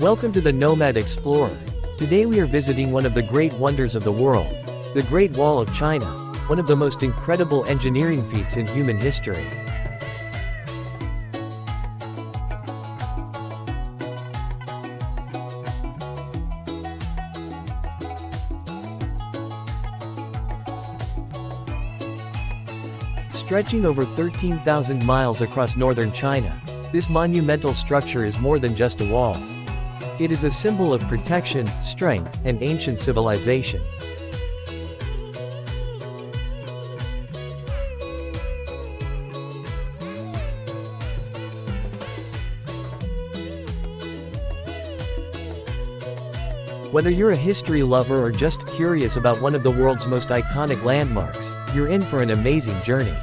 Welcome to the Nomad Explorer. Today we are visiting one of the great wonders of the world, the Great Wall of China, one of the most incredible engineering feats in human history. Stretching over 13,000 miles across northern China, this monumental structure is more than just a wall. It is a symbol of protection, strength, and ancient civilization. Whether you're a history lover or just curious about one of the world's most iconic landmarks, you're in for an amazing journey.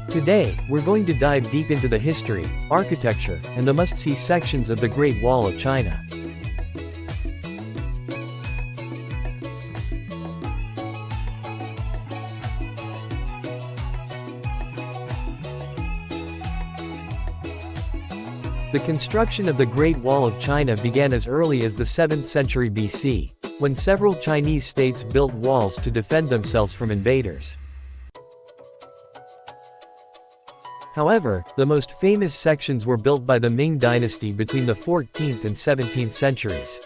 Today, we're going to dive deep into the history, architecture, and the must-see sections of the Great Wall of China. The construction of the Great Wall of China began as early as the 7th century BC, when several Chinese states built walls to defend themselves from invaders. However, the most famous sections were built by the Ming dynasty between the 14th and 17th centuries.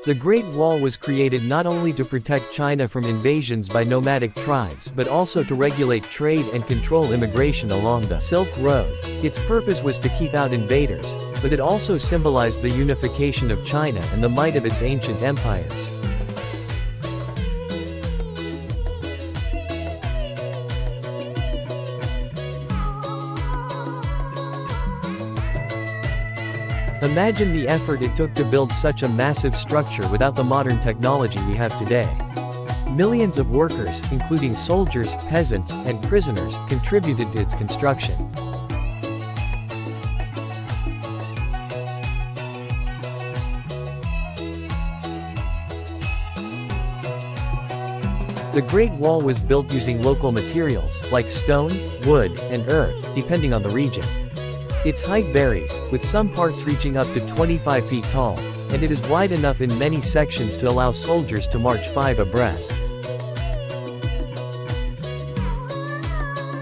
The Great Wall was created not only to protect China from invasions by nomadic tribes but also to regulate trade and control immigration along the Silk Road. Its purpose was to keep out invaders, but it also symbolized the unification of China and the might of its ancient empires. Imagine the effort it took to build such a massive structure without the modern technology we have today. Millions of workers, including soldiers, peasants, and prisoners, contributed to its construction. The Great Wall was built using local materials, like stone, wood, and earth, depending on the region. Its height varies, with some parts reaching up to 25 feet tall, and it is wide enough in many sections to allow soldiers to march 5 abreast.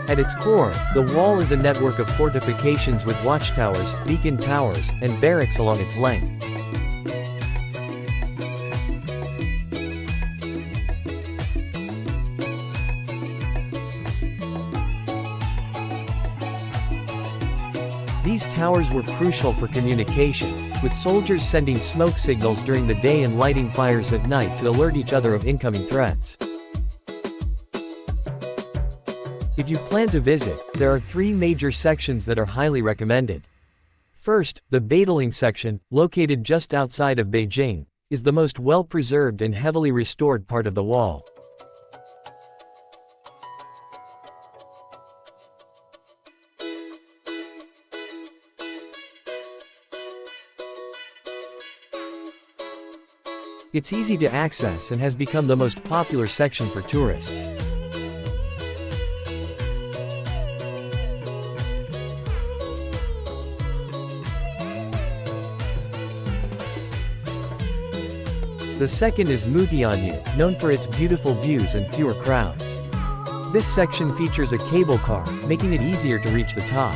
At its core, the wall is a network of fortifications with watchtowers, beacon towers, and barracks along its length. These towers were crucial for communication, with soldiers sending smoke signals during the day and lighting fires at night to alert each other of incoming threats. If you plan to visit, there are 3 major sections that are highly recommended. First, the Badaling section, located just outside of Beijing, is the most well-preserved and heavily restored part of the wall. It's easy to access and has become the most popular section for tourists. The second is Mutianyu, known for its beautiful views and fewer crowds. This section features a cable car, making it easier to reach the top.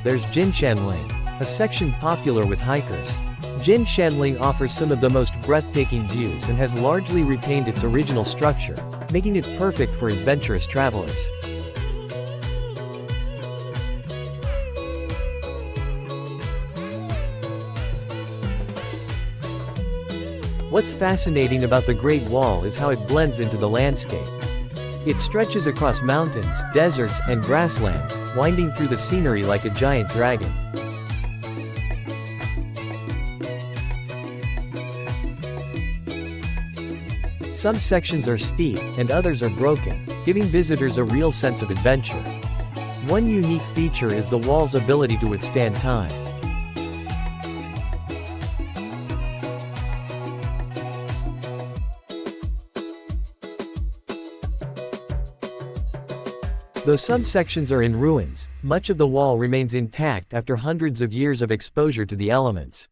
There's Jinshanling, a section popular with hikers. Jinshanling offers some of the most breathtaking views and has largely retained its original structure, making it perfect for adventurous travelers. What's fascinating about the Great Wall is how it blends into the landscape. It stretches across mountains, deserts, and grasslands, winding through the scenery like a giant dragon. Some sections are steep, and others are broken, giving visitors a real sense of adventure. One unique feature is the wall's ability to withstand time. Though some sections are in ruins, much of the wall remains intact after hundreds of years of exposure to the elements.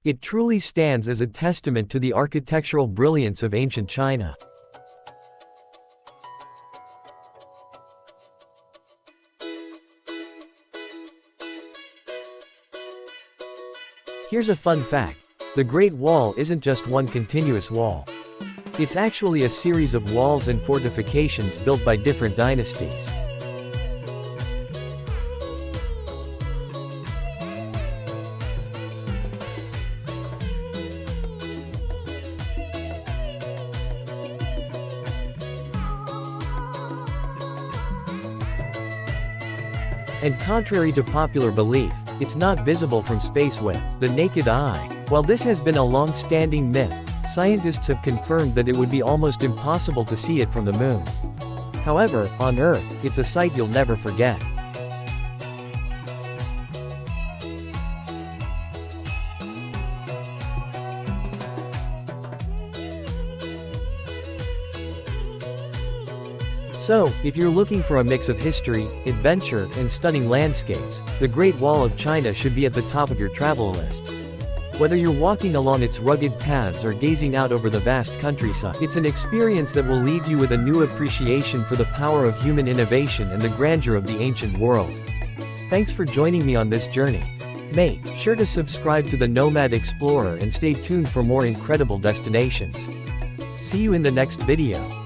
It truly stands as a testament to the architectural brilliance of ancient China. Here's a fun fact. The Great Wall isn't just one continuous wall. It's actually a series of walls and fortifications built by different dynasties. And contrary to popular belief, it's not visible from space with the naked eye. While this has been a long-standing myth, scientists have confirmed that it would be almost impossible to see it from the moon. However, on Earth, it's a sight you'll never forget. So, if you're looking for a mix of history, adventure, and stunning landscapes, the Great Wall of China should be at the top of your travel list. Whether you're walking along its rugged paths or gazing out over the vast countryside, it's an experience that will leave you with a new appreciation for the power of human innovation and the grandeur of the ancient world. Thanks for joining me on this journey. Make sure to subscribe to the Nomad Explorer and stay tuned for more incredible destinations. See you in the next video.